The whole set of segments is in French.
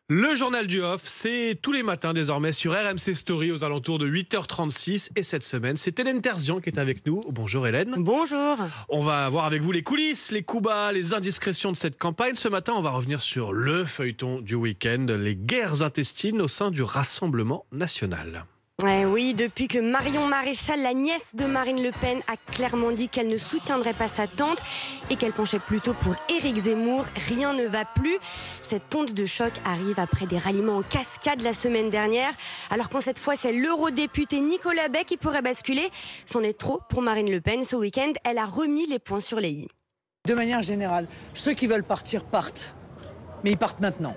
Le journal du off, c'est tous les matins désormais sur RMC Story aux alentours de 8h36. Et cette semaine, c'est Hélène Terzian qui est avec nous. Bonjour Hélène. Bonjour. On va voir avec vous les coulisses, les coups bas, les indiscrétions de cette campagne. Ce matin, on va revenir sur le feuilleton du week-end, les guerres intestines au sein du Rassemblement national. Oui, depuis que Marion Maréchal, la nièce de Marine Le Pen, a clairement dit qu'elle ne soutiendrait pas sa tante et qu'elle penchait plutôt pour Éric Zemmour, rien ne va plus. Cette onde de choc arrive après des ralliements en cascade la semaine dernière. Alors quand cette fois c'est l'eurodéputé Nicolas Bay qui pourrait basculer, c'en est trop pour Marine Le Pen. Ce week-end, elle a remis les points sur les i. De manière générale, ceux qui veulent partir partent, mais ils partent maintenant.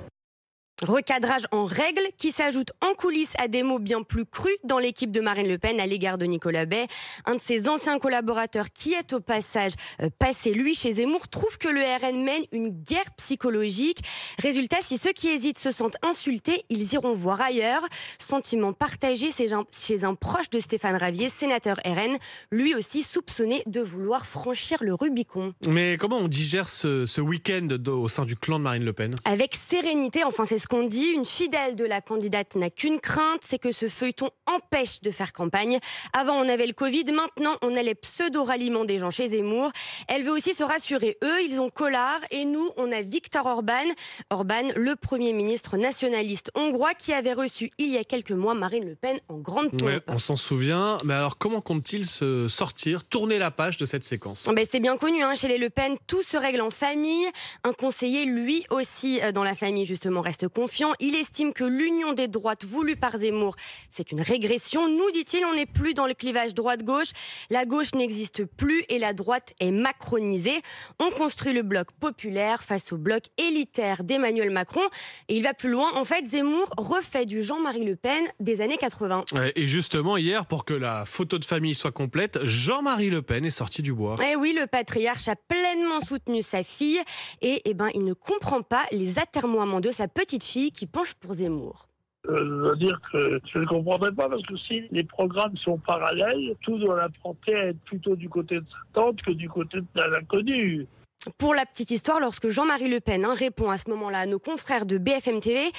Recadrage en règle qui s'ajoute en coulisses à des mots bien plus crus dans l'équipe de Marine Le Pen à l'égard de Nicolas Bay. Un de ses anciens collaborateurs qui est au passage passé lui chez Zemmour trouve que le RN mène une guerre psychologique. Résultat, si ceux qui hésitent se sentent insultés, ils iront voir ailleurs. Sentiment partagé chez un proche de Stéphane Ravier, sénateur RN, lui aussi soupçonné de vouloir franchir le Rubicon. Mais comment on digère ce week-end au sein du clan de Marine Le Pen ? Avec sérénité, enfin c'est ce qu'on dit. Une fidèle de la candidate n'a qu'une crainte, c'est que ce feuilleton empêche de faire campagne. Avant, on avait le Covid, maintenant, on a les pseudo-ralliements des gens chez Zemmour. Elle veut aussi se rassurer. Eux, ils ont Collard et nous, on a Viktor Orban. Orban, le Premier ministre nationaliste hongrois qui avait reçu il y a quelques mois Marine Le Pen en grande pompe. Ouais, on s'en souvient. Mais alors, comment compte-t-il se sortir, tourner la page de cette séquence ? C'est bien connu, chez les Le Pen, tout se règle en famille. Un conseiller, lui aussi, dans la famille, justement, reste confiant. Il estime que l'union des droites voulue par Zemmour, c'est une régression. Nous, dit-il, on n'est plus dans le clivage droite-gauche. La gauche n'existe plus et la droite est macronisée. On construit le bloc populaire face au bloc élitaire d'Emmanuel Macron. Et il va plus loin. En fait, Zemmour refait du Jean-Marie Le Pen des années 80. Et justement, hier, pour que la photo de famille soit complète, Jean-Marie Le Pen est sorti du bois. Eh oui, le patriarche a pleinement soutenu sa fille. Et il ne comprend pas les atermoiements de sa petite fille qui penche pour Zemmour. Je veux dire que je ne comprendrais pas parce que si les programmes sont parallèles, tout doit l'apprêter à être plutôt du côté de sa tante que du côté de l'inconnu. Pour la petite histoire, lorsque Jean-Marie Le Pen répond à ce moment-là à nos confrères de BFM TV,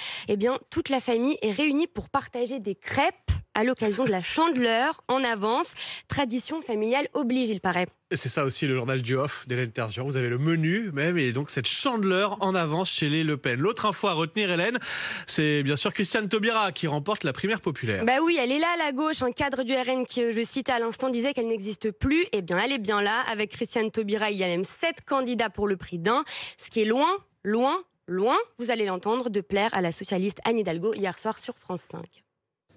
toute la famille est réunie pour partager des crêpes à l'occasion de la Chandeleur en avance. Tradition familiale oblige, il paraît. C'est ça aussi le journal du off d'Hélène Terzian. Vous avez le menu même et donc cette Chandeleur en avance chez les Le Pen. L'autre info à retenir, Hélène, c'est bien sûr Christiane Taubira qui remporte la primaire populaire. Oui, elle est là à la gauche. Un cadre du RN que je citais à l'instant disait qu'elle n'existe plus. Elle est bien là. Avec Christiane Taubira, il y a même 7 candidats pour le prix d'un. Ce qui est loin, vous allez l'entendre, de plaire à la socialiste Anne Hidalgo hier soir sur France 5.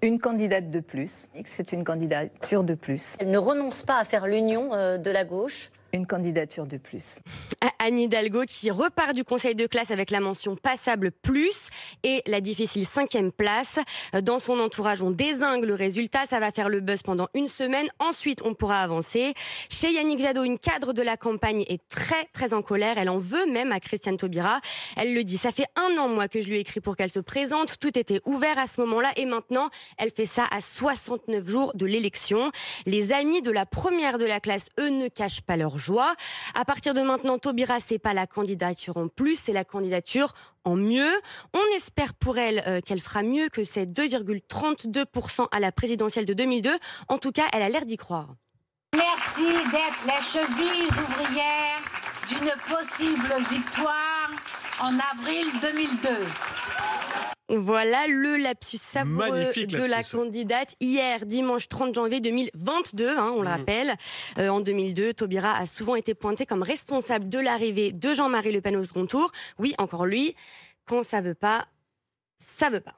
Une candidate de plus, c'est une candidature de plus. Elle ne renonce pas à faire l'union de la gauche. Une candidature de plus. Anne Hidalgo qui repart du conseil de classe avec la mention passable plus et la difficile 5e place. Dans son entourage, on dézingue le résultat. Ça va faire le buzz pendant une semaine. Ensuite, on pourra avancer. Chez Yannick Jadot, une cadre de la campagne est très, très en colère. Elle en veut même à Christiane Taubira. Elle le dit, ça fait 1 an, moi, que je lui ai écrit pour qu'elle se présente. Tout était ouvert à ce moment-là et maintenant, elle fait ça à 69 jours de l'élection. Les amis de la première de la classe, eux, ne cachent pas leur joie. À partir de maintenant, Taubira, c'est pas la candidature en plus, c'est la candidature en mieux. On espère pour elle qu'elle fera mieux que ses 2,32% à la présidentielle de 2002. En tout cas, elle a l'air d'y croire. Merci d'être la cheville ouvrière d'une possible victoire en avril 2002. Voilà le lapsus savoureux Magnifique de la candidate. Hier, dimanche 30 janvier 2022, on le rappelle. En 2002, Taubira a souvent été pointée comme responsable de l'arrivée de Jean-Marie Le Pen au second tour. Oui, encore lui, quand ça veut pas, ça veut pas.